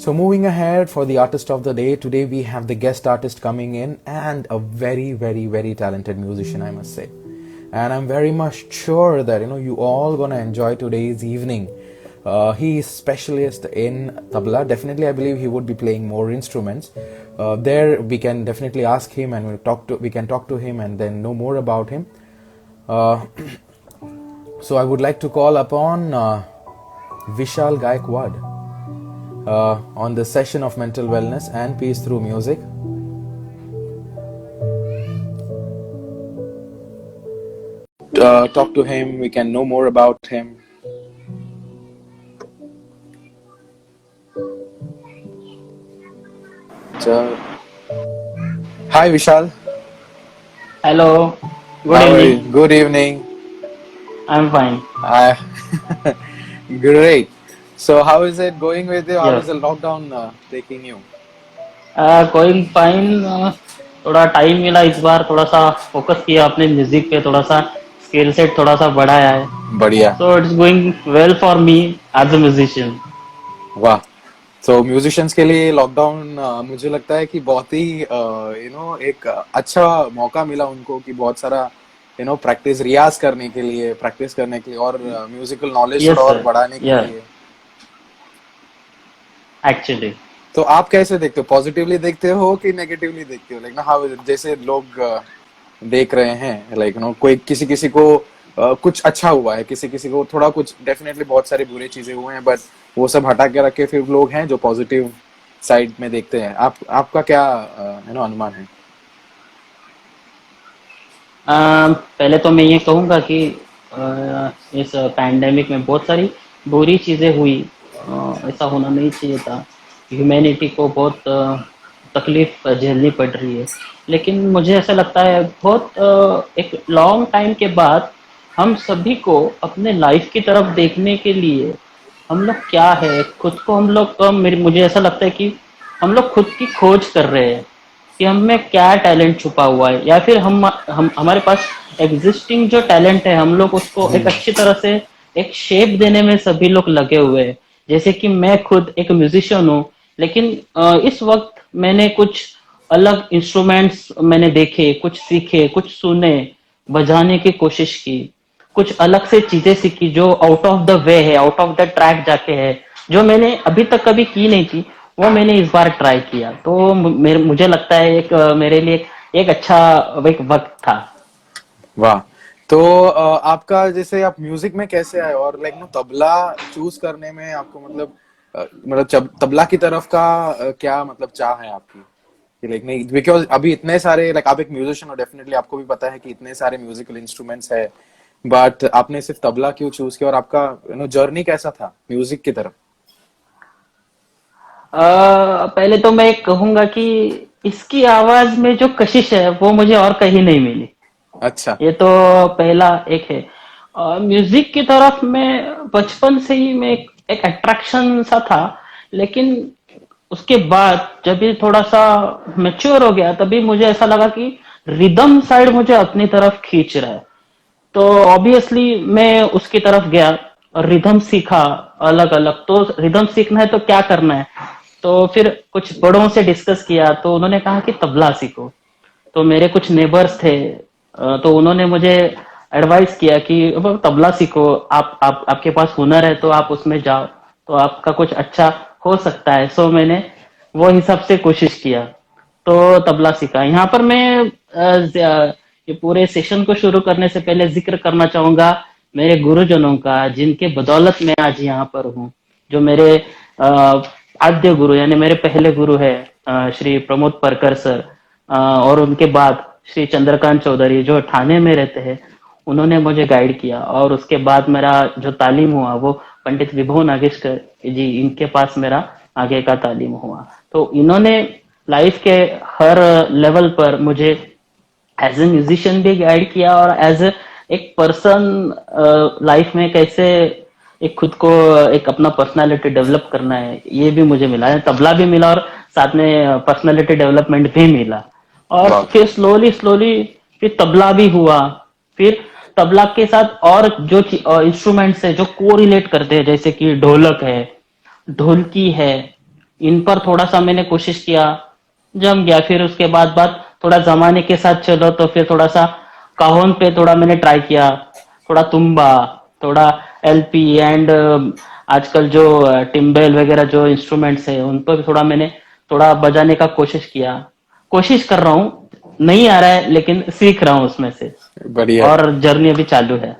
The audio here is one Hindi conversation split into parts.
So moving ahead for the artist of the day, today we have the guest artist coming in and a very, very, very talented musician, I must say. And I'm very much sure that you all gonna enjoy today's evening. He is specialist in tabla. Definitely, I believe he would be playing more instruments. There we can definitely ask him and we can talk to him and then know more about him. So I would like to call upon Vishal Gaikwad on the session of mental wellness and peace through music. Talk to him, we can know more about him. So, hi Vishal. Hello, good How are you? evening. Good evening. I'm fine. I Great. So how is it going with you? How is Yes. the lockdown taking you? Going fine. थोड़ा टाइम मिला इस बार, थोड़ा सा फोकस किया अपने म्यूजिक पे, थोड़ा सा स्किल सेट थोड़ा सा बढ़ाया है. बढ़िया. So it's going well for me as a musician. वाह. तो म्यूजिशियंस के लिए लॉकडाउन मुझे लगता है कि बहुत ही एक अच्छा मौका मिला उनको कि बहुत सारा प्रैक्टिस रियाज करने के लिए प्रैक्टिस करने के लिए और म्यूजिकल नॉलेज थोड़ा यस और सर. बढ़ाने के या लिए. एक्चुअली. तो आप कैसे देखते हो? पॉजिटिवली देखते हो कि नेगेटिवली देखते हो? लाइक ना हाउ जैसे लोग देख रहे हैं, लाइक कोई किसी किसी को कुछ अच्छा हुआ है, किसी किसी को थोड़ा कुछ, डेफिनेटली बहुत सारी बुरी चीजें हुए हैं, बट वो सब हटा के रखे फिर लोग हैं जो पॉजिटिव साइड में देखते हैं. आपका क्या अनुमान है? पहले तो मैं ये कहूँगा कि इस पैंडेमिक में बहुत सारी बुरी चीज़ें हुई. ऐसा होना नहीं चाहिए था. ह्यूमैनिटी को बहुत तकलीफ झेलनी पड़ रही है. लेकिन मुझे ऐसा लगता है बहुत एक लॉन्ग टाइम के बाद हम सभी को अपने लाइफ की तरफ देखने के लिए हम लोग क्या है खुद को हम लोग मुझे ऐसा लगता है कि हम लोग खुद की खोज कर रहे हैं कि हम में क्या टैलेंट छुपा हुआ है, या फिर हम हमारे पास एग्जिस्टिंग जो टैलेंट है हम लोग उसको एक अच्छी तरह से एक शेप देने में सभी लोग लगे हुए हैं. जैसे कि मैं खुद एक म्यूजिशियन हूँ, लेकिन इस वक्त मैंने कुछ अलग इंस्ट्रूमेंट्स मैंने देखे, कुछ सीखे, कुछ सुने, बजाने की कोशिश की, कुछ अलग से चीजें सीखी जो आउट ऑफ द वे है, आउट ऑफ द ट्रैक जाके है, जो मैंने अभी तक कभी की नहीं थी, वो मैंने इस बार ट्राई किया. तो मुझे लगता है एक मेरे लिए एक अच्छा एक वक्त था. वाह. तो आपका जैसे आप म्यूजिक में कैसे आए और लाइक तबला चूज करने में आपको मतलब तबला की तरफ का क्या मतलब चाह है आपकी कि लाइक नहीं, बिकॉज अभी इतने सारे, लाइक आप एक म्यूजिशियन हो, डेफिनेटली आपको भी पता है कि इतने सारे म्यूजिकल इंस्ट्रूमेंट्स है, बट आपने सिर्फ तबला क्यों चूज किया और आपका जर्नी कैसा था म्यूजिक की तरफ? पहले तो मैं कहूंगा कि इसकी आवाज में जो कशिश है वो मुझे और कहीं नहीं मिली. अच्छा. ये तो पहला एक है. म्यूजिक की तरफ में बचपन से ही मैं एक अट्रैक्शन सा था. लेकिन उसके बाद जब ये थोड़ा सा मैच्योर हो गया तभी मुझे ऐसा लगा कि रिदम साइड मुझे अपनी तरफ खींच रहा है. तो ऑब्वियसली मैं उसकी तरफ गया और रिदम सीखा. अलग अलग तो रिदम सीखना है तो क्या करना है, तो फिर कुछ बड़ों से डिस्कस किया तो उन्होंने कहा कि तबला सीखो. तो मेरे कुछ नेबर्स थे, तो उन्होंने मुझे एडवाइस किया कि अब तबला सीखो, आप आपके पास हुनर है तो आप उसमें जाओ, तो आपका कुछ अच्छा हो सकता है. सो मैंने वो हिसाब से कोशिश किया तो तबला सीखा. यहाँ पर मैं ये पूरे सेशन को शुरू करने से पहले जिक्र करना चाहूंगा मेरे गुरुजनों का, जिनके बदौलत मैं आज यहाँ पर हूँ. जो मेरे आद्य गुरु यानी मेरे पहले गुरु है श्री प्रमोद परकर सर, और उनके बाद श्री चंद्रकांत चौधरी जो ठाणे में रहते हैं, उन्होंने मुझे गाइड किया. और उसके बाद मेरा जो तालीम हुआ वो पंडित विभो नागेशकर जी, इनके पास मेरा आगे का तालीम हुआ. तो इन्होंने लाइफ के हर लेवल पर मुझे एज ए म्यूजिशियन भी गाइड किया और एज एक पर्सन लाइफ में कैसे एक खुद को एक अपना पर्सनालिटी डेवलप करना है ये भी मुझे मिला है. तबला भी मिला और साथ में पर्सनालिटी डेवलपमेंट भी मिला. और वाह. फिर स्लोली स्लोली फिर तबला भी हुआ. फिर तबला के साथ और जो इंस्ट्रूमेंट्स है जो को रिलेट करते हैं, जैसे कि ढोलक है, ढोलकी है, इन पर थोड़ा सा मैंने कोशिश किया, जम गया। फिर उसके बाद बाद थोड़ा जमाने के साथ चलो तो फिर थोड़ा सा काहोन पे थोड़ा मैंने ट्राई किया, थोड़ा तुम्बा, थोड़ा एलपी एंड आजकल जो टिम्बल वगैरह जो इंस्ट्रूमेंट्स है उन पर भी थोड़ा मैंने थोड़ा बजाने का कोशिश किया। कोशिश कर रहा हूँ, नहीं आ रहा है लेकिन सीख रहा हूँ उसमें से, बढ़िया है। और जर्नी अभी चालू है।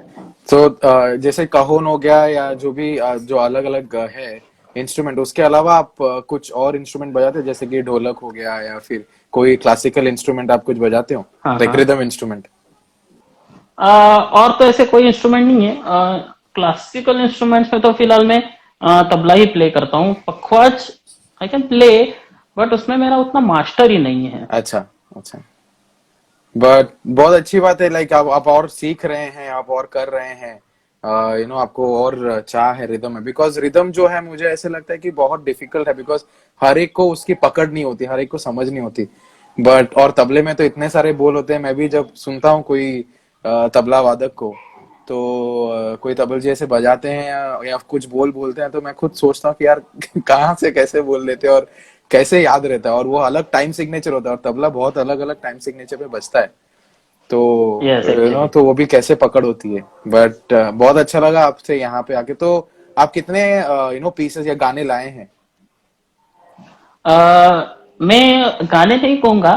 तो जैसे कहोन हो गया या जो भी जो अलग अलग है इंस्ट्रूमेंट, उसके अलावा आप कुछ और इंस्ट्रूमेंट बजाते हैं, जैसे कि ढोलक हो गया या फिर कोई क्लासिकल इंस्ट्रूमेंट आप कुछ बजाते हो, हाँ लाइक हाँ। Rhythm instrument? और तो ऐसे कोई इंस्ट्रूमेंट नहीं है। क्लासिकल इंस्ट्रूमेंट्स में तो फिलहाल मैं तबला ही प्ले करता हूँ। पखवाज आई कैन प्ले, बट उसमें मेरा उतना मास्टर ही नहीं है। अच्छा, अच्छा। बट बहुत अच्छी बात है, लाइक आप और सीख रहे हैं, आप और कर रहे हैं, आपको और चाह है रिदम में, बिकॉज रिदम जो है मुझे ऐसे लगता है कि बहुत डिफिकल्ट है, बिकॉज हर एक को उसकी पकड़ नहीं होती, हर एक को समझ नहीं होती। बट और तबले में तो इतने सारे बोल होते हैं, मैं भी जब सुनता हूँ कोई तबला वादक को, तो कोई तबल जी ऐसे बजाते हैं या कुछ बोल बोलते हैं, तो मैं खुद सोचता हूँ कि यार कहाँ से कैसे बोल लेते हैं और कैसे याद रहता है, और वो अलग टाइम सिग्नेचर होता है, और तबला बहुत अलग अलग टाइम सिग्नेचर पे बजता है। तो यस एक्चुअली। तो वो भी कैसे पकड़ होती है। बट बहुत अच्छा लगा आपसे यहाँ पे आके। तो आप कितने पीसेस या गाने लाए हैं? मैं गाने नहीं कहूंगा।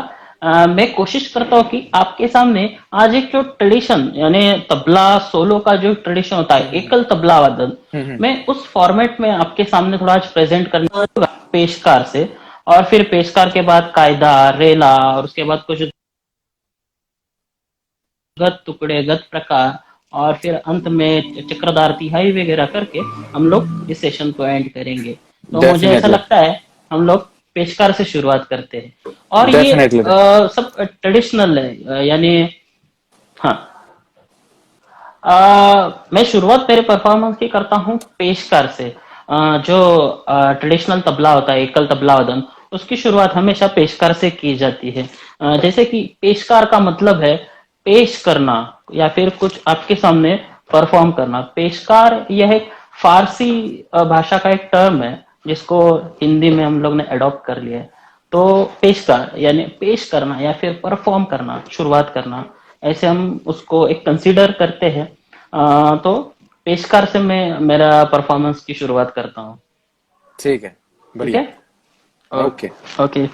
मैं कोशिश करता हूँ कि आपके सामने आज एक जो ट्रेडिशन यानी तबला सोलो का जो ट्रेडिशन होता है, हम्म, एकल तबला वादन, हम्म। मैं उस फॉर्मेट में आपके सामने थोड़ा आज प्रेजेंट करना पेशकार से। और फिर पेशकार के बाद कायदा रेला, और उसके बाद कुछ गत टुकड़े गत प्रकार, और फिर अंत में चक्रधार तिहाई वगैरह करके हम लोग इस सेशन को एंड करेंगे। तो मुझे ऐसा डेफिनेटली, लगता है हम लोग पेशकार से शुरुआत करते हैं। और ये डेफिनेटली। सब ट्रेडिशनल है, यानी हाँ। मैं शुरुआत मेरे परफॉर्मेंस की करता हूँ पेशकार से। जो ट्रेडिशनल तबला होता है, एकल तबला वादन, उसकी शुरुआत हमेशा पेशकार से की जाती है। जैसे कि पेशकार का मतलब है पेश करना, या फिर कुछ आपके सामने परफॉर्म करना। पेशकार यह एक फारसी भाषा का एक टर्म है, जिसको हिंदी में हम लोग ने अडॉप्ट कर लिया है। तो पेशकार यानी पेश करना या फिर परफॉर्म करना, शुरुआत करना, ऐसे हम उसको एक कंसीडर करते हैं। तो पेशकार से मैं मेरा परफॉर्मेंस की शुरुआत करता हूँ। ठीक है, ठीक बढ़िया। है। Okay. Okay okay.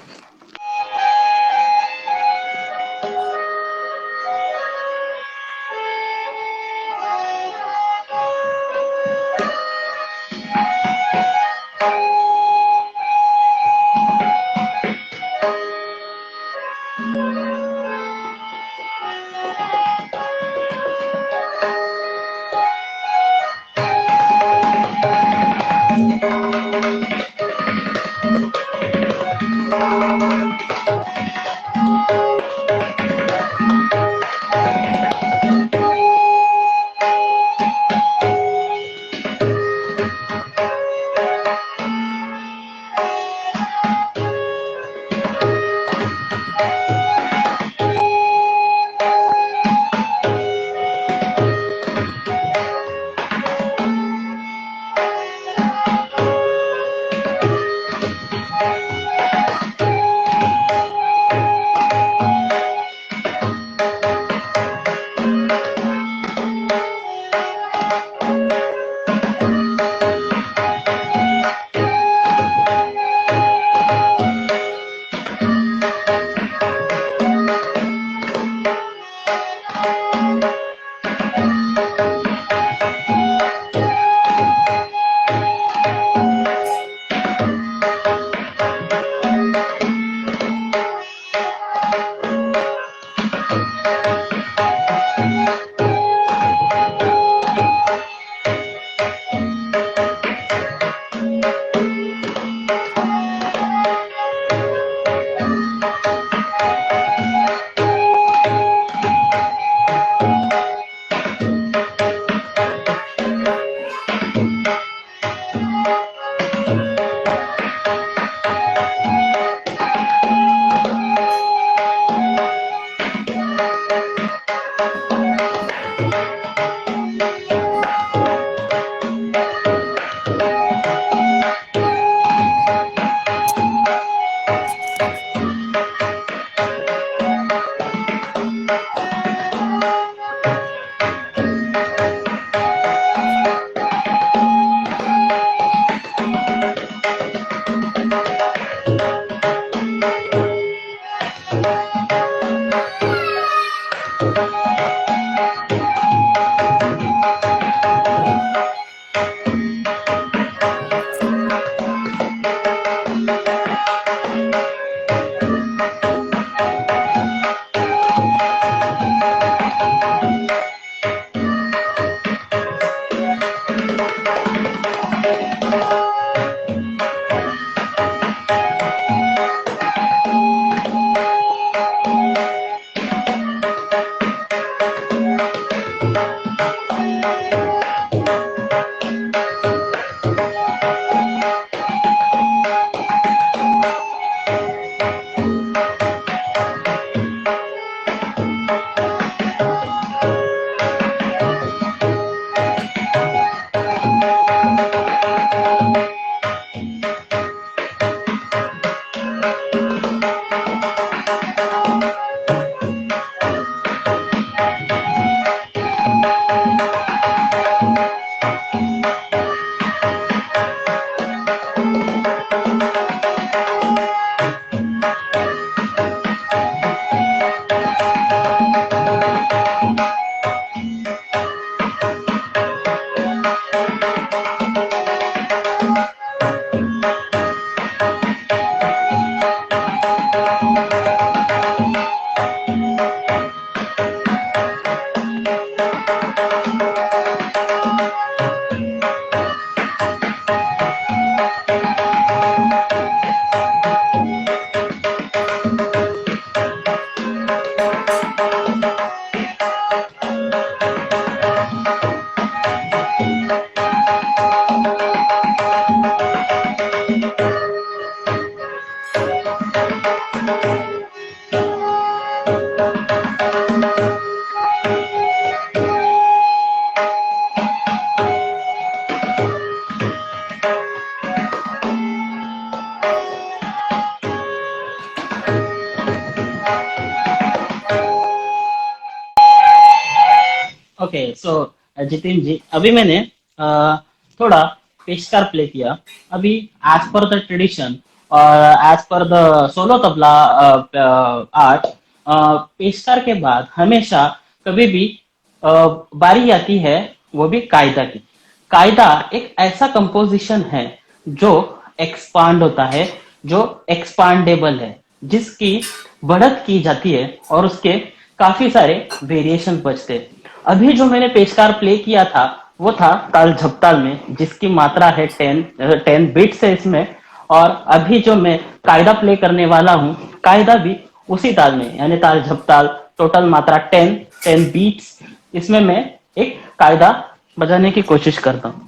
Okay so Jitin ji, अभी मैंने थोड़ा पेशकार प्ले किया। अभी एज पर द ट्रेडिशन और as per the solo tabla art, peshkar के बाद हमेशा कभी भी अ, बारी आती है, वो भी कायदा की। कायदा एक ऐसा कंपोजिशन है जो एक्सपांड होता है, जो एक्सपांडेबल है, जिसकी बढ़त की जाती है और उसके काफी सारे वेरिएशन बचते हैं। अभी जो मैंने पेशकार प्ले किया था वो था ताल झपताल में, जिसकी मात्रा है 10 बीट्स है इसमें। और अभी जो मैं कायदा प्ले करने वाला हूँ, कायदा भी उसी ताल में, यानी ताल झपताल, टोटल मात्रा 10 बीट्स। इसमें मैं एक कायदा बजाने की कोशिश करता हूँ।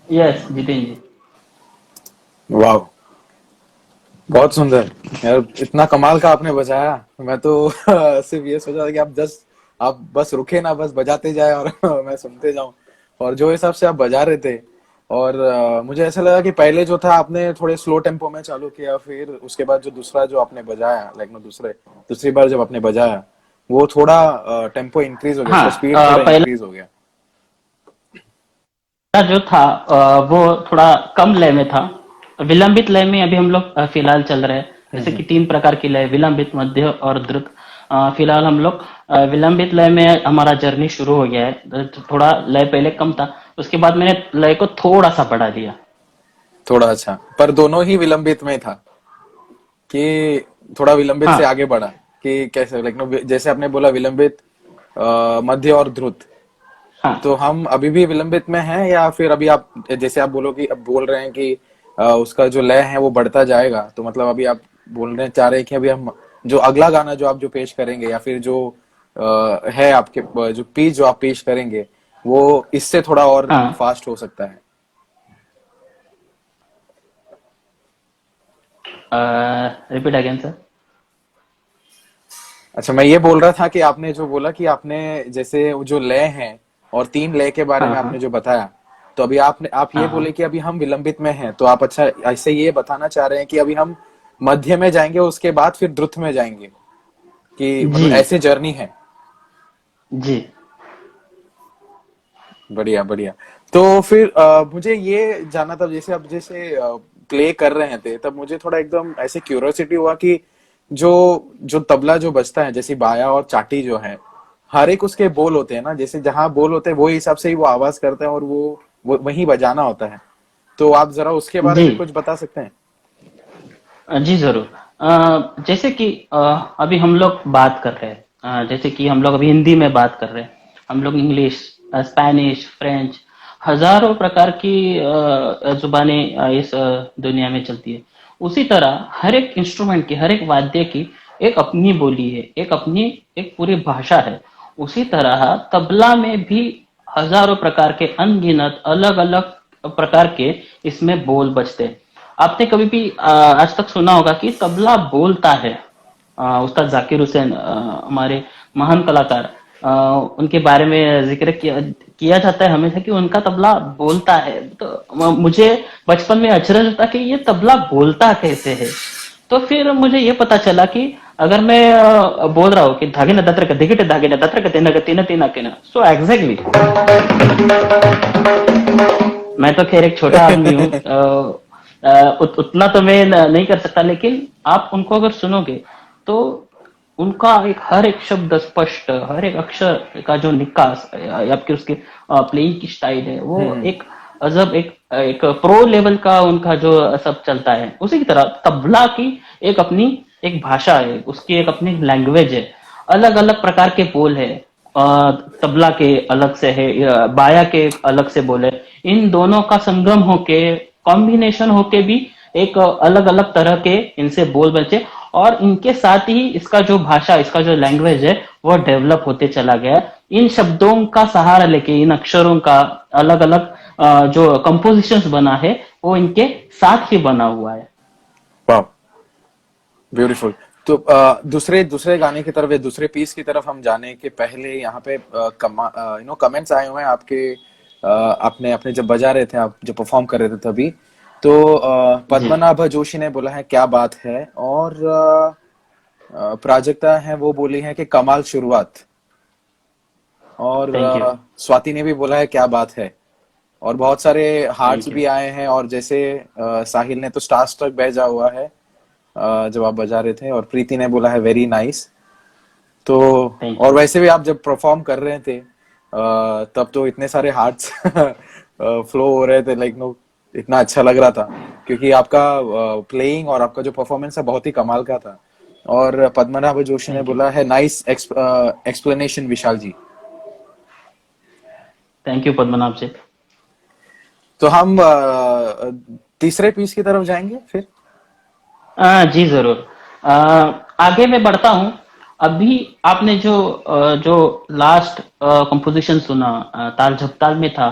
यस जितेन जी। वाह, बहुत सुंदर यार, इतना कमाल का आपने बजाया। मैं तो सिर्फ ये सोचा था कि आप बस रुके ना, बस बजाते जाए और मैं सुनते जाऊं। और जो हिसाब से आप बजा रहे थे, और मुझे ऐसा लगा कि पहले जो था आपने थोड़े स्लो टेम्पो में चालू किया, फिर उसके बाद जो दूसरा जो आपने बजाया, लाइक नो दूसरी बार जब आपने बजाया, वो थोड़ा टेम्पो इंक्रीज हो गया, हाँ, उसका स्पीड थोड़ा पहला इंक्रीज हो गया। जो था वो थोड़ा कम लय में था। विलंबित लय में अभी हम लोग फिलहाल चल रहे हैं। जैसे कि 3 प्रकार की लय, विलंबित, मध्य और द्रुत। फिलहाल हम लोग विलंबित लय में हमारा जर्नी शुरू हो गया है। तो थोड़ा लय पहले कम था, उसके बाद मैंने लय को थोड़ा सा बढ़ा दिया। थोड़ा, अच्छा, पर दोनों ही विलंबित में था कि थोड़ा विलंबित से हाँ आगे बढ़ा, कि कैसे, लाइक नो, जैसे आपने बोला विलंबित, मध्य और द्रुत, हाँ। तो हम अभी भी विलंबित में हैं, या फिर अभी आप जैसे आप अब बोल रहे हैं कि उसका जो लय है वो बढ़ता जाएगा, तो मतलब अभी आप बोल रहे हैं, चाह रहे हैं कि अभी हम जो अगला गाना जो आप जो पेश करेंगे, या फिर जो है आपके जो पीस जो आप पेश करेंगे वो इससे थोड़ा और हाँ। फास्ट हो सकता है? Repeat again sir. अच्छा, मैं ये बोल रहा था कि आपने जो बोला कि आपने जैसे वो जो लय हैं और 3 लय के बारे हाँ में आपने हाँ जो बताया, तो अभी आप ये हाँ बोले हाँ कि अभी हम विलंबित में हैं, तो आप अच्छा ऐसे ये बताना चाह रहे हैं कि अभी हम मध्य में जाएंगे उसके बाद फिर द्रुत में जाएंगे, कि जी मतलब ऐसे जर्नी है? जी बढ़िया बढ़िया। तो फिर मुझे ये जानना था, जैसे अब जैसे प्ले कर रहे थे तब मुझे थोड़ा एकदम ऐसे क्यूरियोसिटी हुआ कि जो जो तबला जो बजता है, जैसे बाया और चाटी जो है, हर एक उसके बोल होते हैं ना, जैसे जहां बोल होते हैं वो हिसाब से ही वो आवाज करते हैं और वो वहीं बजाना होता है। तो आप जरा उसके बारे जी में कुछ बता सकते हैं? जी जरूर। जैसे कि अभी हम लोग बात कर रहे हैं, जैसे कि हम लोग अभी हिंदी में बात कर रहे हैं, हम लोग इंग्लिश, स्पेनिश, फ्रेंच, हजारों प्रकार की जुबानें इस दुनिया में चलती है। उसी तरह हर एक इंस्ट्रूमेंट की, हर एक वाद्य की एक अपनी बोली है, एक अपनी एक पूरी भाषा है। उसी तरह तबला में भी हजारों प्रकार के, अनगिनत अलग अलग प्रकार के इसमें बोल बजते हैं। आपने कभी भी आज तक सुना होगा कि तबला बोलता है। उस्ताद जाकिर हुसैन, हमारे महान कलाकार, उनके बारे में जिक्र किया जाता है हमेशा कि उनका तबला बोलता है। तो मुझे बचपन में अचरज था कि ये तबला बोलता कैसे है। तो फिर मुझे ये पता चला कि अगर मैं बोल रहा हूँ कि धागे न दत्र का दिगट धागे न दत्र का तेना का तीना तीना के ना, सो एग्जैक्टली मैं तो खैर एक छोटा आदमी हूँ, उतना तो मैं नहीं कर सकता, लेकिन आप उनको अगर सुनोगे तो उनका एक हर एक शब्द स्पष्ट, हर एक अक्षर का जो निकास या फिर उसके प्लेइंग की स्टाइल है, वो हम्म। एक अजब, एक प्रो लेवल का उनका जो सब चलता है। उसी की तरह तबला की एक अपनी एक भाषा है, उसकी एक अपनी लैंग्वेज है, अलग अलग प्रकार के बोल है। तबला के अलग से है, बाया के अलग से बोले, इन दोनों का संगम होके, कॉम्बिनेशन होके भी एक अलग अलग तरह के इनसे बोल बचे। और इनके साथ ही इसका जो भाषा, इसका जो लैंग्वेज है, वो डेवलप होते चला गया। इन शब्दों का सहारा लेके, इन अक्षरों का अलग अलग जो कंपोजिशंस बना है, वो इनके साथ ही बना हुआ है। वाह, ब्यूटीफुल। तो दूसरे दूसरे गाने की तरफ या दूसरे पीस की तरफ हम जाने के पहले यहाँ पे कमेंट्स आए हुए हैं आपके, आपने अपने जब बजा रहे थे, आप जब परफॉर्म कर रहे थे तभी। तो जी, पद्मनाभ जोशी ने बोला है क्या बात है, और प्राजक्ता है वो बोली है कि कमाल शुरुआत, और थैंक यू। स्वाति ने भी बोला है क्या बात है। और बहुत सारे हार्ट्स थैंक यू। भी आए हैं, और जैसे साहिल ने तो स्टार स्ट्रक भेजा हुआ है जब आप बजा रहे थे, और प्रीति ने बोला है वेरी नाइस। तो थैंक और यू। वैसे भी आप जब परफॉर्म कर रहे थे तब तो इतने सारे हार्ट्स फ्लो हो रहे थे, लाइक नो, इतना अच्छा लग रहा था, क्योंकि आपका प्लेइंग और आपका जो परफॉर्मेंस है बहुत ही कमाल का था। और पद्मनाभ जोशी ने थैंक यू। बोला है nice explanation Vishal ji. Thank you Padmanabh ji. तो हम तीसरे पीस की तरफ जाएंगे फिर। जी जरूर। अ, आगे मैं बढ़ता हूँ। अभी आपने जो लास्ट कंपोजिशन सुना, ताल झपताल में था,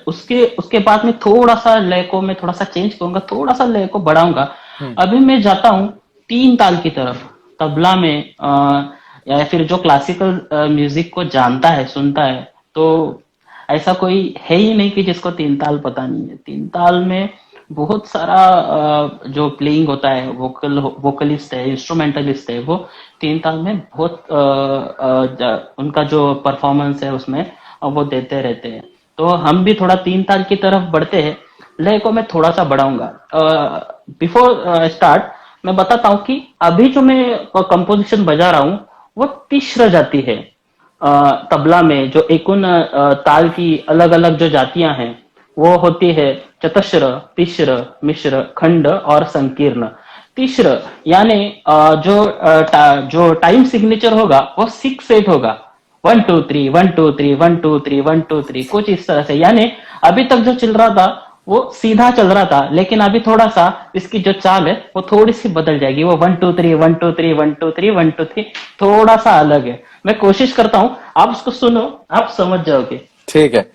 उसके उसके बाद में थोड़ा सा लय को मैं थोड़ा सा चेंज करूंगा, थोड़ा सा लय को बढ़ाऊंगा। हम्म। अभी मैं जाता हूँ तीन ताल की तरफ। तबला में या फिर जो क्लासिकल म्यूजिक को जानता है, सुनता है, तो ऐसा कोई है ही नहीं कि जिसको तीन ताल पता नहीं है। तीन ताल में बहुत सारा जो प्लेइंग होता है, वोकलिस्ट है, इंस्ट्रूमेंटलिस्ट है, वो तीन ताल में बहुत उनका जो परफॉर्मेंस है उसमें वो देते रहते हैं। तो हम भी थोड़ा तीन ताल की तरफ बढ़ते हैं। लय को मैं थोड़ा सा बढ़ाऊंगा। बिफोर स्टार्ट मैं बताता हूँ कि अभी जो मैं कंपोजिशन बजा रहा हूँ वो तीसरा जाति है। तबला में जो एकुन ताल की अलग अलग जो जातियां हैं, वो होती है चतस्र, तिस्र, मिश्र, खंड और संकीर्ण। तिस्र यानी जो टाइम सिग्नेचर होगा वो 6/8 होगा। 1 2 3 1 2 3 1 2 3 1 2 3, कुछ इस तरह से। यानी अभी तक जो चल रहा था वो सीधा चल रहा था, लेकिन अभी थोड़ा सा इसकी जो चाल है वो थोड़ी सी बदल जाएगी। वो 1 2 3 1 2 3 1 2 3 1 2 3 थोड़ा सा अलग है। मैं कोशिश करता हूँ, आप उसको सुनो, आप समझ जाओगे। ठीक है।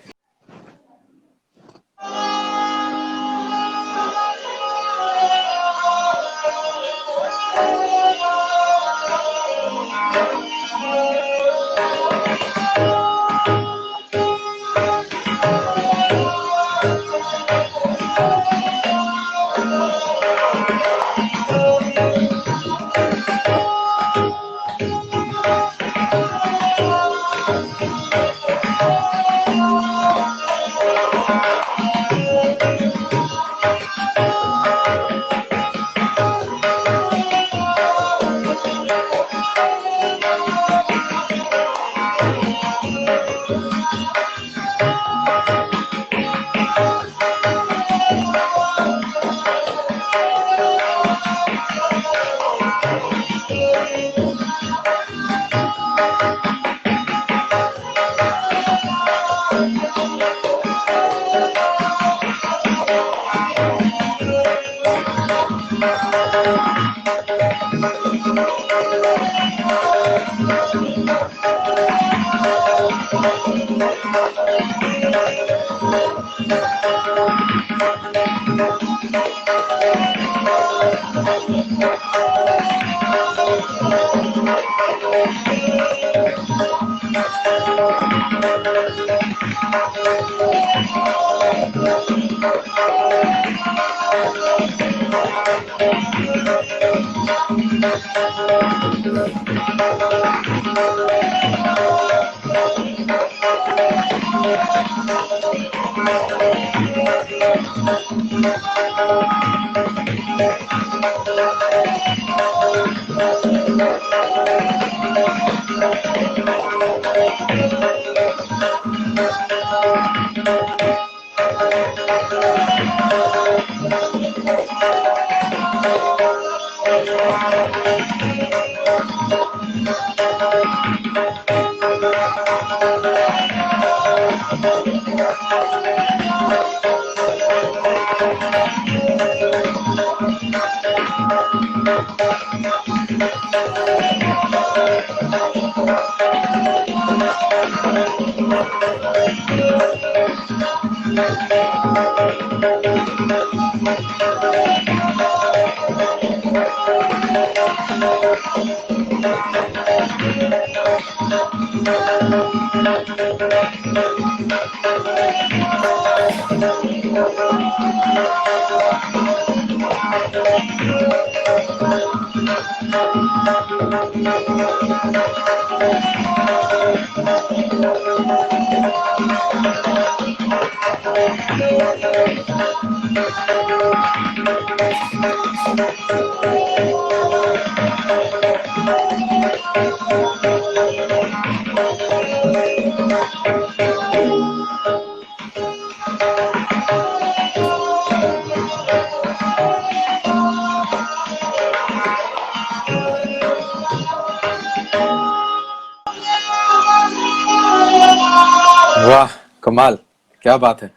वाह, कमाल, क्या बात है।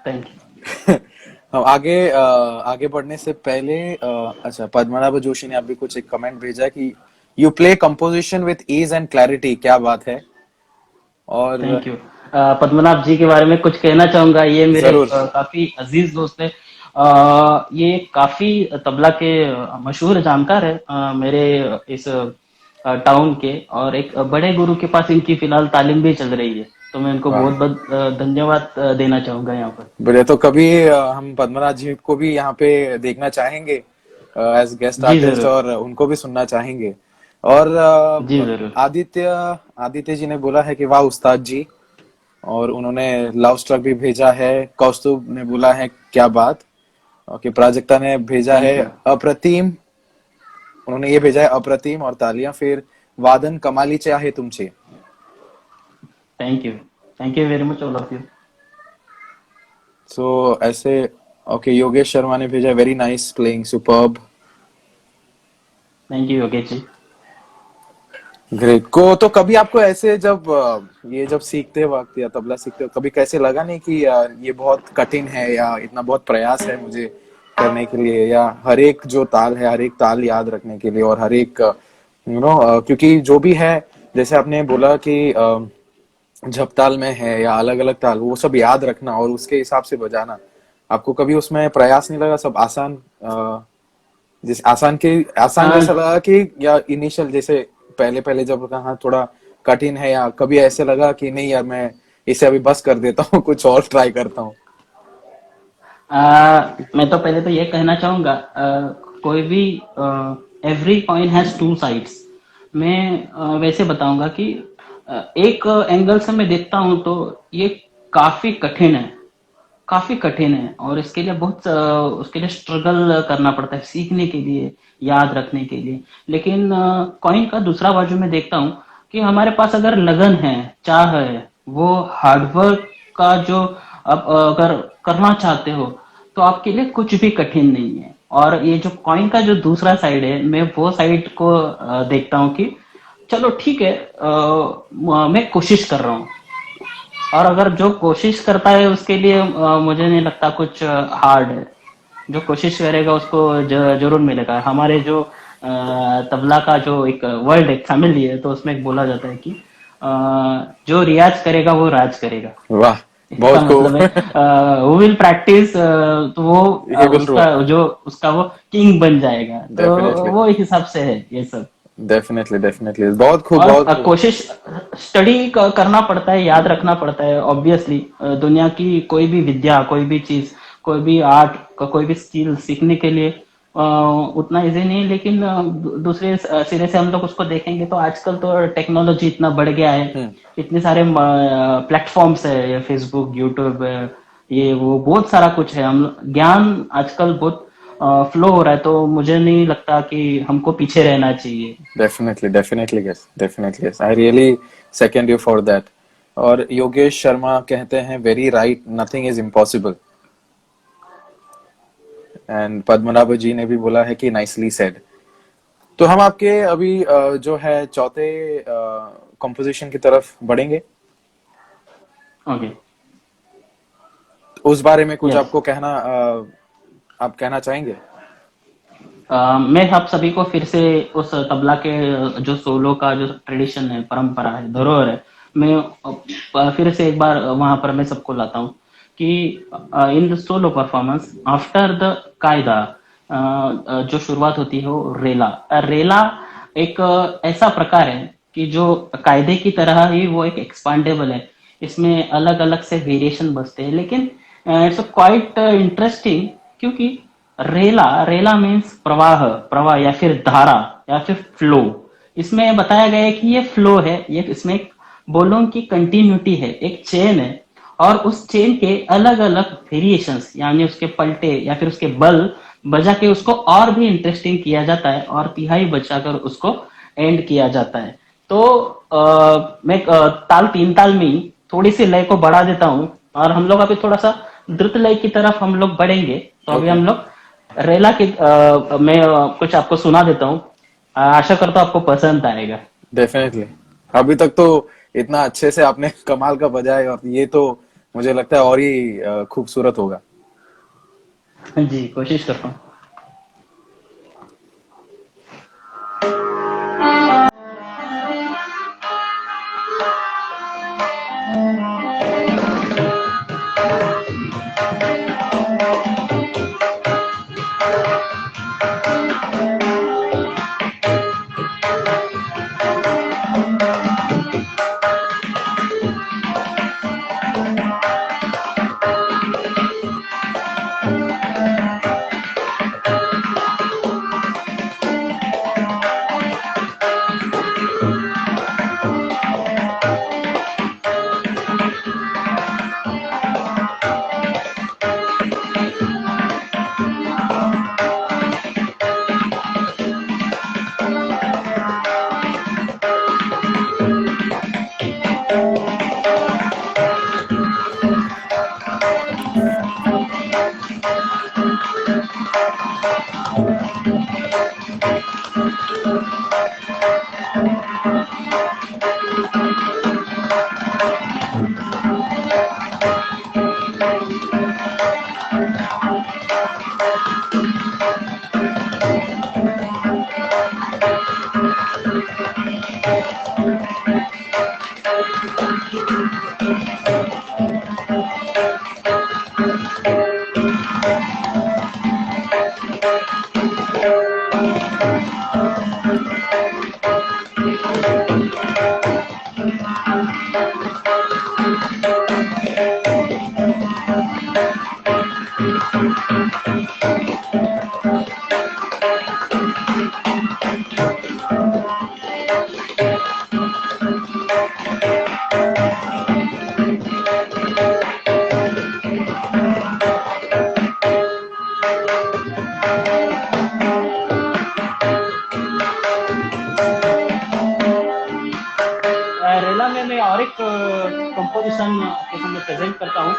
Thank you. हम आगे बढ़ने से पहले अच्छा, पद्मनाभ जोशी ने अभी कुछ एक कमेंट भेजा कि you play composition with ease and clarity, क्या बात है। और थैंक यू। पद्मनाभ जी के बारे में कुछ कहना चाहूंगा। ये मेरे जरूर। काफी अजीज दोस्त है। ये काफी तबला के मशहूर जानकार है, मेरे इस टाउन के। और एक बड़े गुरु के पास इनकी फिलहाल तालीम भी चल रही है, तो मैं इनको वाह, बहुत बहुत धन्यवाद देना चाहूंगा यहाँ पर। बढ़िया। तो कभी हम पद्मनाभ जी को भी यहाँ पे देखना चाहेंगे एज गेस्ट जी आर्टिस्ट, जरूर। और उनको भी सुनना चाहेंगे। और जी जरूर। आदित्य आदित्य जी ने बोला है कि वाह उस्ताद जी, और उन्होंने लव स्ट्रक भी भेजा है। कौस्तुभ ने बोला है क्या बात। ओके, प्राजक्ता ने भेजा है थैंक यू। अप्रतिम। उन्होंने ये भेजा है अप्रतिम और तालियां। फिर वादन कमालीचे आहे तुमचे। Thank you. Thank you very much all of you. So ऐसे। ओके, योगेश शर्मा ने भेजा very nice playing superb. Thank you Yogesh ji. Great को तो कभी आपको ऐसे जब ये जब सीखते वक्त या तबला सीखते हो कभी कैसे लगा नहीं कि ये बहुत कठिन है या इतना बहुत प्रयास है मुझे करने के लिए या हर एक जो ताल है हर एक ताल याद रखने के लिए और हर एक क्योंकि जो भी है जैसे आपने बोला कि झपताल में है या अलग अलग ताल वो सब याद रखना और उसके हिसाब से बजाना आपको कभी उसमें प्रयास नहीं लगा सब आसान जिस आसान अ, जैसा लगा कि या इनिशियल जैसे पहले पहले जब कहा थोड़ा कठिन है या कभी ऐसे लगा कि नहीं यार मैं इसे अभी बस कर देता हूँ कुछ और ट्राई करता हूँ। मैं तो पहले तो ये कहना चाहूंगा, कोई भी every coin has two sides. मैं वैसे बताऊंगा कि एक एंगल से मैं देखता हूं तो ये काफी कठिन है, काफी कठिन है, और इसके लिए बहुत उसके लिए स्ट्रगल करना पड़ता है सीखने के लिए, याद रखने के लिए। लेकिन कॉइन का दूसरा बाजू में देखता हूँ कि हमारे पास अगर लगन है, चाह है, वो हार्डवर्क का जो आप अगर करना चाहते हो तो आपके लिए कुछ भी कठिन नहीं है। और ये जो कॉइन का जो दूसरा साइड है, मैं वो साइड को देखता हूँ कि चलो ठीक है, मैं कोशिश कर रहा हूँ, और अगर जो कोशिश करता है उसके लिए मुझे नहीं लगता कुछ हार्ड है। जो कोशिश करेगा उसको जरूर मिलेगा। हमारे जो तबला का जो एक वर्ड एक फैमिली है, तो उसमें एक बोला जाता है कि अ, जो रियाज करेगा वो राज करेगा। वाह इसका बहुत मतलब है खूब। वो विल प्रैक्टिस, तो वो ही विल उसका रूल। जो उसका वो किंग बन जाएगा। तो डेफिनेटली वो एक हिसाब से है ये सब। डेफिनेटली डेफिनेटली बहुत खूब और बहुत खूब। कोशिश, स्टडी करना पड़ता है, याद रखना पड़ता है ऑब्वियसली। दुनिया की कोई भी विद्या, कोई भी चीज, कोई भी आर्ट का कोई भी स्किल सीखने के लिए उतना इजी नहीं है। लेकिन दूसरे सिरे से हम लोग उसको देखेंगे तो आजकल तो टेक्नोलॉजी इतना बढ़ गया है, हम्म। इतने सारे प्लेटफॉर्म्स है, ये फेसबुक, यूट्यूब, ये वो बहुत सारा कुछ है। हम ज्ञान आजकल बहुत फ्लो हो रहा है, तो मुझे नहीं लगता कि हमको पीछे रहना चाहिए। Definitely definitely yes definitely yes I really second you for that. और योगेश शर्मा कहते हैं very right nothing is impossible and Padmanabh ji ने भी बोला है कि नाइसली सेड। तो हम आपके अभी जो है चौथे कंपोजिशन की तरफ बढ़ेंगे। ओके। उस बारे में कुछ यस। आपको कहना आप कहना चाहेंगे। मैं आप सभी को फिर से उस तबला के जो सोलो का जो ट्रेडिशन है, परंपरा है, धरोहर है, मैं फिर से एक बार वहां पर मैं सबको लाता हूँ कि in the solo performance after the कायदा, जो शुरुआत होती है वो रेला। रेला एक ऐसा प्रकार है कि जो कायदे की तरह ही वो एक एक्सपांडेबल है। इसमें अलग अलग से वेरिएशन बसते हैं, लेकिन इट्स क्वाइट इंटरेस्टिंग, क्योंकि रेला, रेला मीन्स प्रवाह, प्रवाह या फिर धारा या फिर फ्लो। इसमें बताया गया है कि ये फ्लो है, ये इसमें एक बोलों की कंटिन्यूटी है, एक चेन है, और उस चेन के अलग अलग वेरिएशंस, यानी उसके पलटे या फिर उसके बल बजा के उसको और भी इंटरेस्टिंग किया जाता है, और तिहाई बजाकर उसको एंड किया जाता है। तो मैं ताल, तीन ताल में ही थोड़ी सी लय को बढ़ा देता हूँ, और हम लोग अभी थोड़ा सा द्रुत लय की तरफ हम लोग बढ़ेंगे। तो अभी ओके हम लोग रेला की मैं कुछ आपको सुना देता हूँ। आशा करता हूँ आपको पसंद आएगा। डेफिनेटली। अभी तक तो इतना अच्छे से आपने कमाल का बजाया और ये तो मुझे लगता है और ही खूबसूरत होगा। जी, कोशिश करता हूँ। एक कंपोजिशन आपके सामने प्रेजेंट करता हूँ,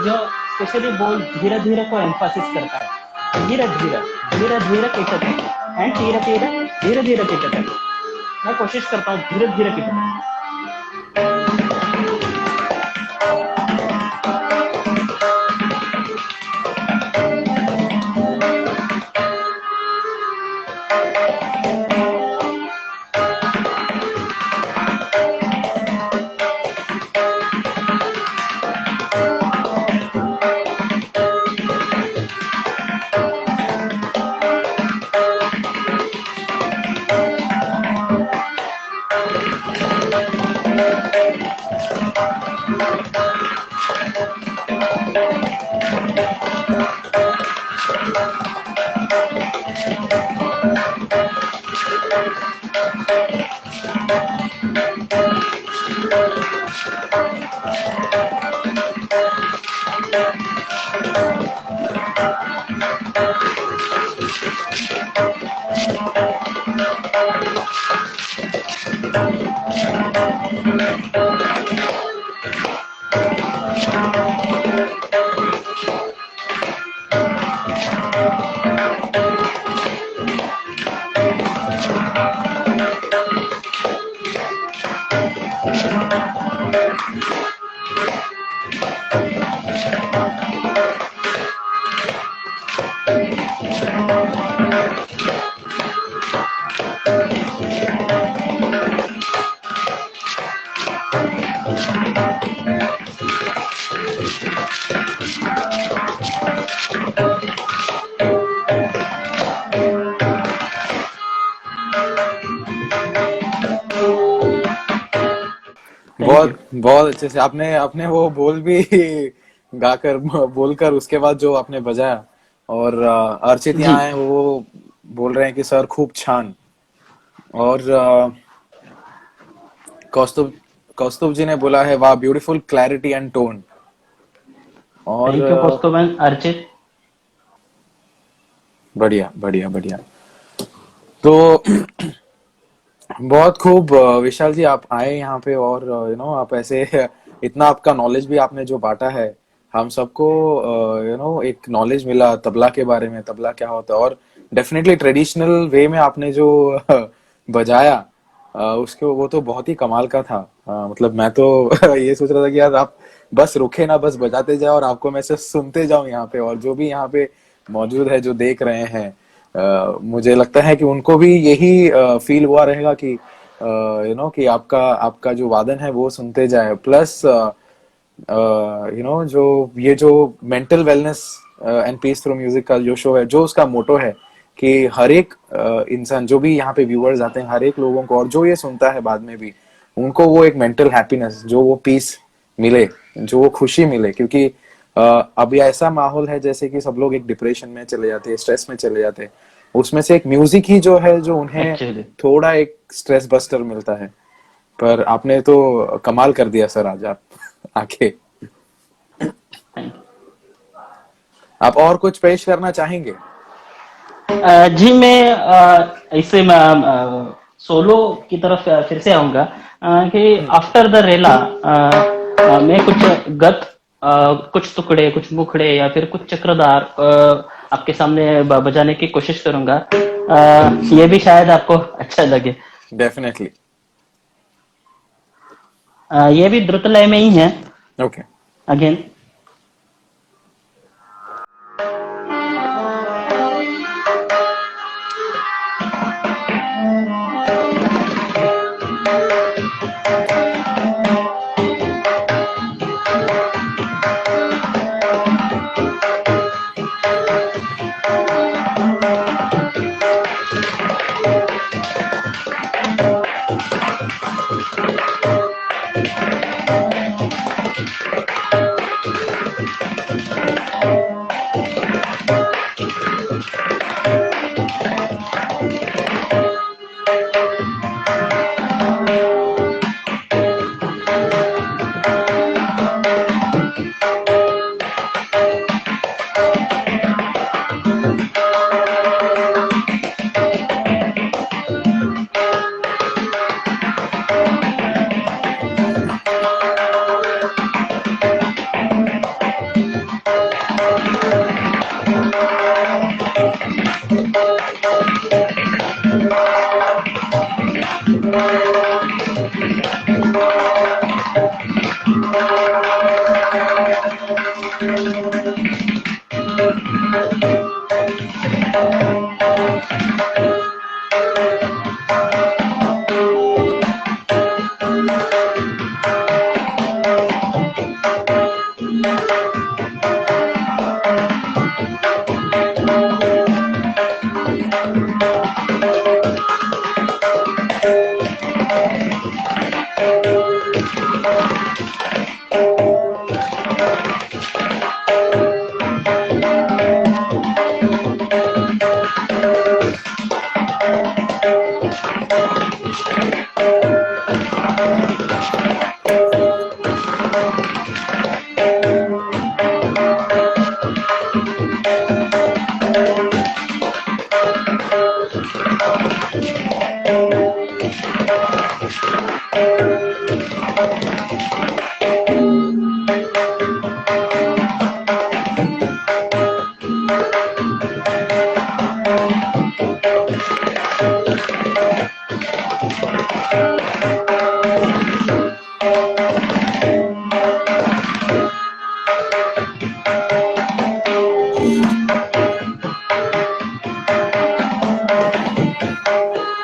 जो स्पेशली बोल धीरे धीरे को एम्फासिस करता है, धीरे धीरे धीरे धीरे कीटते एंड धीरे धीरे धीरे धीरे कीटते। मैं कोशिश करता हूँ धीरे धीरे कीटते। Thank you. बहुत बहुत अच्छे से आपने आपने वो बोल भी गाकर बोलकर उसके बाद जो आपने बजाया, और अर्चित जी यहाँ है, वो बोल रहे हैं कि सर खूब छान। और कौस्तुभ कौस्तुभ जी ने बोला है वाह ब्यूटीफुल क्लैरिटी एंड टोन। और thank you Kaustubh and Archit. बढ़िया बढ़िया बढ़िया। तो बहुत खूब विशाल जी, आप आए यहाँ पे, और आप ऐसे इतना आपका नॉलेज भी आपने जो बांटा है, हम सबको एक नॉलेज मिला तबला के बारे में, तबला क्या होता है। और डेफिनेटली ट्रेडिशनल वे में आपने जो बजाया, उसके वो तो बहुत ही कमाल का था। मतलब मैं तो ये सोच रहा था कि यार आप बस रुके ना, बस बजाते जाओ और आपको मैं सिर्फ सुनते जाऊं यहाँ पे, और जो भी यहाँ पे मौजूद है जो देख रहे हैं, मुझे लगता है कि उनको भी यही फील हुआ रहेगा कि कि आपका आपका जो वादन है वो सुनते जाए। प्लस जो ये जो mental wellness and peace through music का जो शो है, जो उसका मोटो है कि हर एक इंसान, जो भी यहाँ पे व्यूअर्स आते हैं, हर एक लोगों को, और जो ये सुनता है बाद में भी, उनको वो एक मेंटल हैप्पीनेस, जो वो पीस मिले, जो वो खुशी मिले। क्योंकि अभी ऐसा माहौल है जैसे कि सब लोग एक डिप्रेशन में चले जाते हैं, स्ट्रेस में चले जाते हैं, उसमें से एक म्यूजिक ही जो है जो उन्हें एक्चुअली थोड़ा एक स्ट्रेस बस्टर मिलता है। पर आपने तो कमाल कर दिया सर आज आप आके। थैंक आप और कुछ पेश करना चाहेंगे? यू। जी मैं इससे मैं सोलो की तरफ फिर से आऊंगा, कि आफ्टर द रेला मैं कुछ गत, कुछ टुकड़े, कुछ मुखड़े या फिर कुछ चक्रधार आपके सामने बजाने की कोशिश करूंगा। ये भी शायद आपको अच्छा लगे। डेफिनेटली। ये भी द्रुत लय में ही है ओके। अगेन।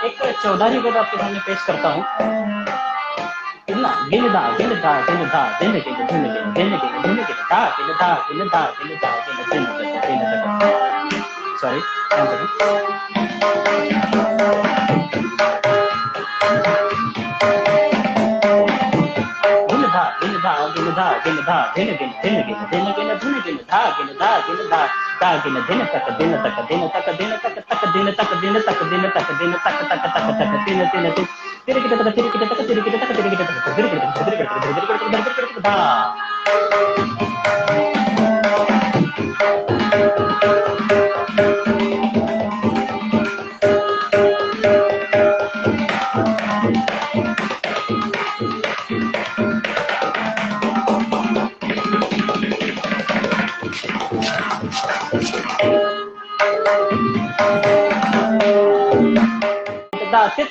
एक चौधारी गद आपके सामने पेश करता हूँ। गिल्ला गिल्दा गिल्दा गिल्दा गिल गिल गिल गिल गिल गिल गिल गिल दा गिल्दा गिल्दा गिल्दा गिल गिल गिल। सॉरी, गिल्दा गिल्दा गिल्दा गिल्दा गिल गिल गिल गिल गिल गिल धुन गिल धा गिल्दा गिल्दा दा गिल दिन तक दिन तक दिन तक दिन तक तक दिन तक दिन तक दिन तक दिन तक तक तक तक दिन दिन दिन तेरे किटे तक तेरे किटे तक तेरे किटे तक तेरे किटे तक तेरे किटे तक तेरे किटे तक तेरे किटे तक धा। That's it.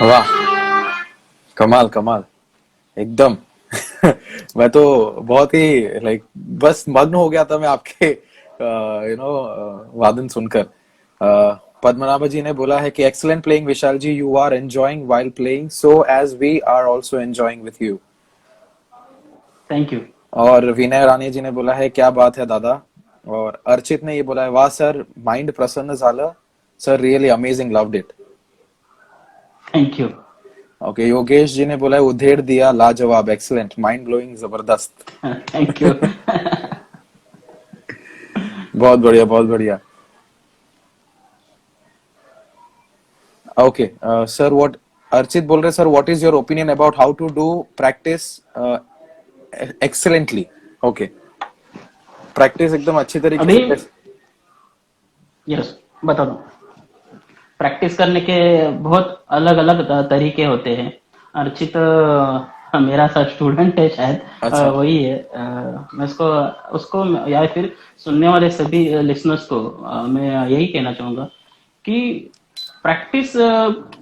वाह, कमाल कमाल एकदम। मैं तो बहुत ही बस मग्न हो गया था मैं आपके वादन सुनकर। पद्मनाभ जी ने बोला है कि excellent playing Vishal ji, you are enjoying while playing so as we are also enjoying with you. Thank you. और विनय राणे जी ने बोला है क्या बात है दादा। और अर्चित ने ये बोला है वाह सर, माइंड प्रसन्न झालं sir, really amazing, loved it. Thank you. Okay, Yogesh ji ने बोला है उधेड़ दिया लाजवाब, एक्सीलेंट, माइंड ब्लोइंग, जबरदस्त। Thank you. बहुत बढ़िया बहुत बढ़िया। ओके सर, व्हाट अर्चित बोल रहे sir, what is your opinion about how to do practice excellently. Okay, practice एकदम अच्छी तरीके अभी से कैसे? यस, बता दूं। प्रैक्टिस करने के बहुत अलग अलग तरीके होते हैं। अर्चित मेरा सा स्टूडेंट है शायद, अच्छा। वही है। मैं उसको उसको या फिर सुनने वाले सभी लिसनर्स को मैं यही कहना चाहूंगा कि प्रैक्टिस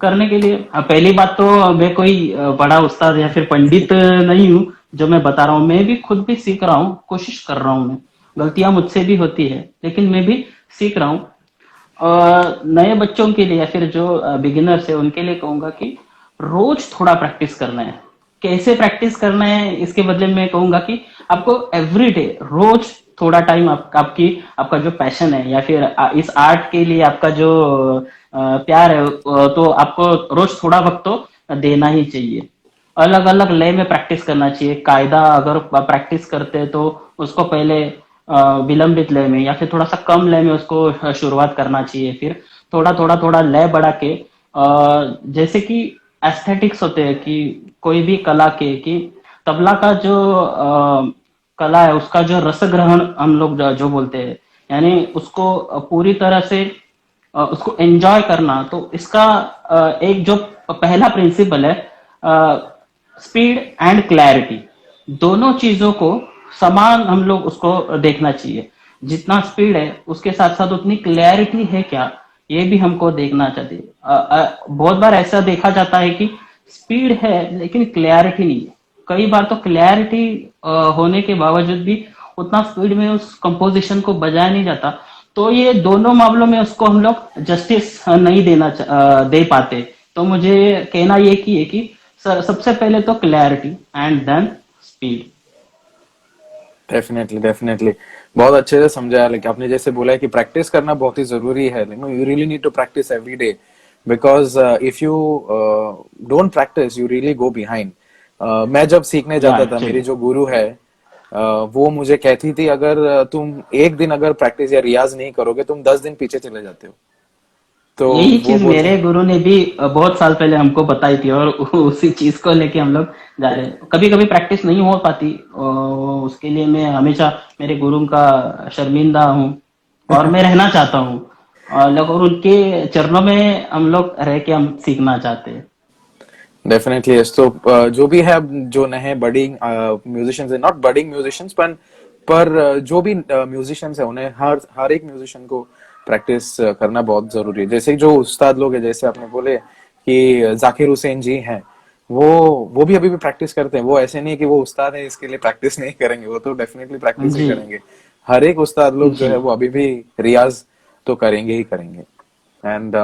करने के लिए पहली बात तो मैं कोई बड़ा उस्ताद या फिर पंडित नहीं हूँ। जो मैं बता रहा हूँ, मैं भी खुद भी सीख रहा हूँ, कोशिश कर रहा हूँ। मैं गलतियां मुझसे भी होती है, लेकिन मैं भी सीख रहा हूँ। नए बच्चों के लिए या फिर जो बिगिनर्स है उनके लिए कहूंगा कि रोज थोड़ा प्रैक्टिस करना है। कैसे प्रैक्टिस करना है इसके बदले में कहूंगा कि आपको एवरीडे रोज थोड़ा टाइम आपका जो पैशन है या फिर इस आर्ट के लिए आपका जो प्यार है, तो आपको रोज थोड़ा वक्त तो देना ही चाहिए। अलग अलग लय में प्रैक्टिस करना चाहिए। कायदा अगर प्रैक्टिस करते हैं तो उसको पहले विलंबित लय में या फिर थोड़ा सा कम लय में उसको शुरुआत करना चाहिए। फिर थोड़ा लय बढ़ा के, जैसे कि एस्थेटिक्स होते हैं कि कोई भी कला के, कि तबला का जो कला है उसका जो रस ग्रहण हम लोग जो बोलते हैं, यानी उसको पूरी तरह से उसको एंजॉय करना। तो इसका एक जो पहला प्रिंसिपल है, स्पीड एंड क्लैरिटी, दोनों चीजों को समान हम लोग उसको देखना चाहिए। जितना स्पीड है उसके साथ साथ उतनी क्लैरिटी है क्या, ये भी हमको देखना चाहिए। बहुत बार ऐसा देखा जाता है कि स्पीड है लेकिन क्लैरिटी नहीं है। कई बार तो क्लैरिटी होने के बावजूद भी उतना स्पीड में उस कंपोजिशन को बजाया नहीं जाता। तो ये दोनों मामलों में उसको हम लोग जस्टिस नहीं दे पाते। तो मुझे कहना ये की है कि सबसे पहले तो clarity and then speed. Definitely definitely, बहुत अच्छे से समझाया। लाइक आपने जैसे बोला है कि प्रैक्टिस करना बहुत ही जरूरी है, like know you really need to practice every day, because if you don't practice you really go behind. मैं जब सीखने या जाता था, मेरी एक्चुअली जो गुरु है वो मुझे कहती थी, अगर तुम एक दिन अगर प्रैक्टिस या रियाज नहीं करोगे तुम 10 दिन पीछे चले जाते हो। तो यही वो चीज बोलते मेरे गुरु ने भी बहुत साल पहले हमको बताई थी, और उसी चीज को लेके हम लोग जा रहे हैं। कभी कभी प्रैक्टिस नहीं हो पाती, और उसके लिए मैं हमेशा मेरे गुरु का शर्मिंदा हूँ, और मैं रहना चाहता हूँ। और और उनके चरणों में हम लोग रह के हम सीखना चाहते हैं। Definitely yes. तो जो भी है, जो नए बडिंग म्यूजिशियंस है, नॉट बडिंग म्यूजिशियंस पर जो भी म्यूजिशियंस है उन्हें हर हर एक म्यूजिशियन को प्रैक्टिस करना बहुत जरूरी है। जैसे जो उस्ताद लोग हैं, जैसे आपने बोले कि जाकिर हुसैन जी हैं, वो वो भी अभी भी प्रैक्टिस करते हैं। वो ऐसे नहीं कि वो उस्ताद है इसके लिए प्रैक्टिस नहीं करेंगे, वो तो डेफिनेटली प्रैक्टिस ही जी करेंगे। हर एक उस्ताद लोग जो जी। है वो अभी भी रियाज तो करेंगे ही करेंगे। And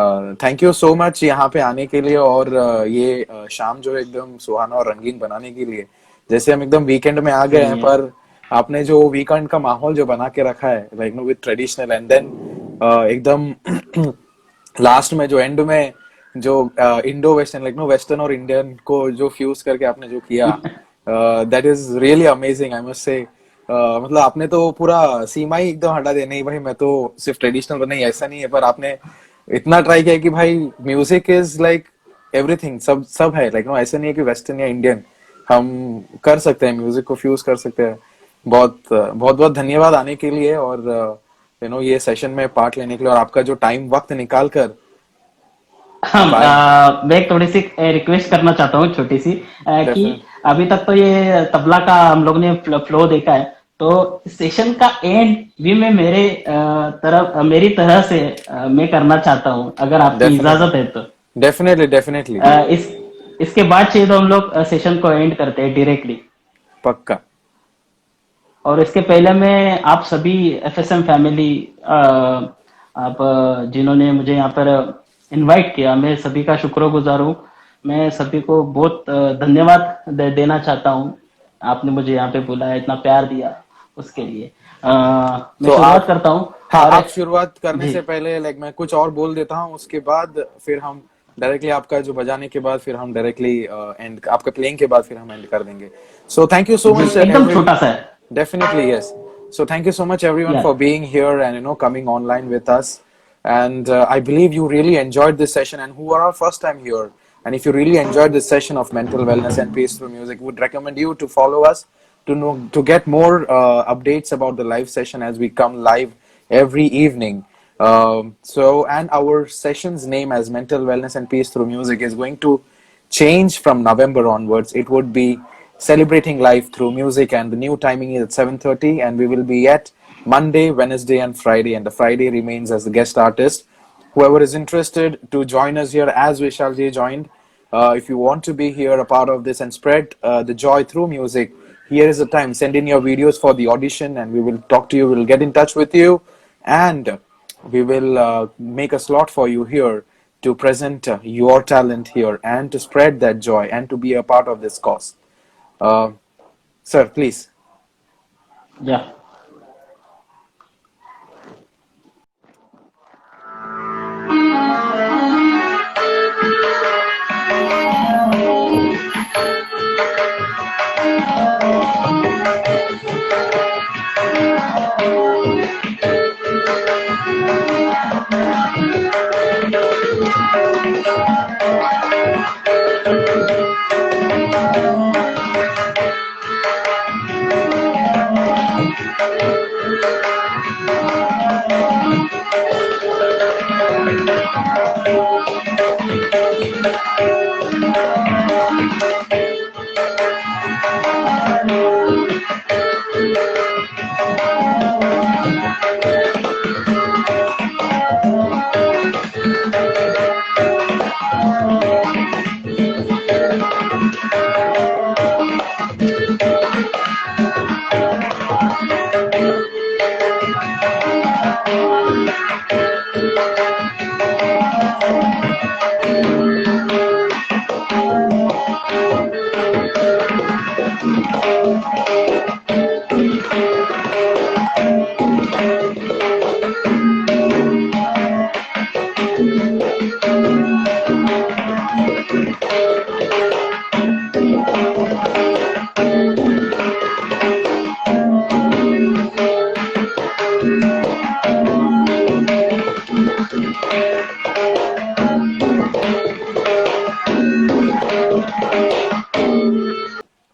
thank you so much यहाँ पे आने के लिए, और ये शाम जो है एकदम सुहाना और रंगीन बनाने के लिए। जैसे हम एकदम वीकेंड में आ गए हैं, सही है। पर आपने जो वीकेंड का माहौल जो बना के रखा है, like know with traditional, and then एकदम लास्ट में जो एंड में जो Indo western, like know western और इंडियन को जो फ्यूज करके आपने जो किया, that is really amazing I must say. मतलब आपने तो पूरा सीमा ही एकदम हटा दे, नहीं भाई मैं तो सिर्फ ट्रेडिशनल नहीं, ऐसा नहीं है, पर आपने इतना ट्राई किया कि भाई म्यूजिक इज लाइक एवरीथिंग, सब सब है। लाइक नो ऐसा नहीं है कि वेस्टर्न या इंडियन, हम कर सकते हैं म्यूजिक को फ्यूज कर सकते हैं। बहुत बहुत बहुत धन्यवाद आने के लिए, और यू नो ये सेशन में पार्ट लेने के लिए, और आपका जो टाइम वक्त निकाल कर हम आप आए। मैं एक थोड़ी सी रिक्वेस्ट करना चाहता हूँ, छोटी सी, कि डेफिनेट अभी तक तो ये तबला का हम लोग ने फ्लो देखा है। तो सेशन का एंड भी मैं मेरी तरह से मैं करना चाहता हूँ, अगर आपकी डेफिनेटली इजाजत है तो। डेफिनेटली डेफिनेटली, अ, इस इसके बाद चाहिए तो हम लोग सेशन को एंड करते हैं डायरेक्टली। पक्का। और इसके पहले मैं आप सभी एफएसएम फैमिली, आप जिन्होंने मुझे यहाँ पर इनवाइट किया, मैं सभी का शुक्रगुजार हूँ। मैं सभी को बहुत देना चाहता हूँ। आपने मुझे यहाँ पे बुलाया, इतना प्यार दिया, उसके लिए मैं तो शुरुआत आप, करता हूँ। हाँ और आप शुरुआत करने जी से पहले लाइक मैं कुछ और बोल देता हूँ, उसके बाद फिर हम डायरेक्टली आपका जो बजाने के बाद फिर हम डायरेक्टली एंड आपका प्लेइंग के बाद फिर हम एंड कर देंगे। सो थैंक यू सो जी, मच एकदम एवरी, छोटा सा है। definitely yes. So thank you so much everyone या for being here and you know coming online with us. And I believe you really enjoyed this session, and who are our first time here, and if you really enjoyed this session of mental wellness and peace through music, would recommend you to follow us to know, to get more updates about the live session as we come live every evening. So and our session's name as mental wellness and peace through music is going to change from November onwards. It would be celebrating life through music, and the new timing is at 7:30, and we will be at Monday, Wednesday, and Friday, and the Friday remains as the guest artist. Whoever is interested to join us here, as Vishalji joined, if you want to be here a part of this and spread the joy through music, here is the time. Send in your videos for the audition, and we will talk to you. We'll get in touch with you, and we will make a slot for you here to present your talent here and to spread that joy and to be a part of this cause. Uh, Sir, please. या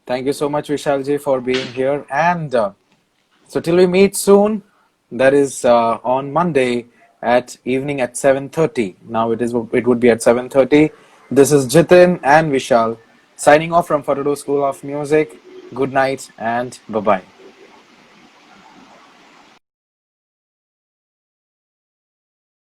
Thank you so much, Vishalji, for being here. And so till we meet soon, that is on Monday at evening at 7:30. Now it would be at 7:30. This is Jitin and Vishal signing off from Farudo School of Music. Good night and bye bye.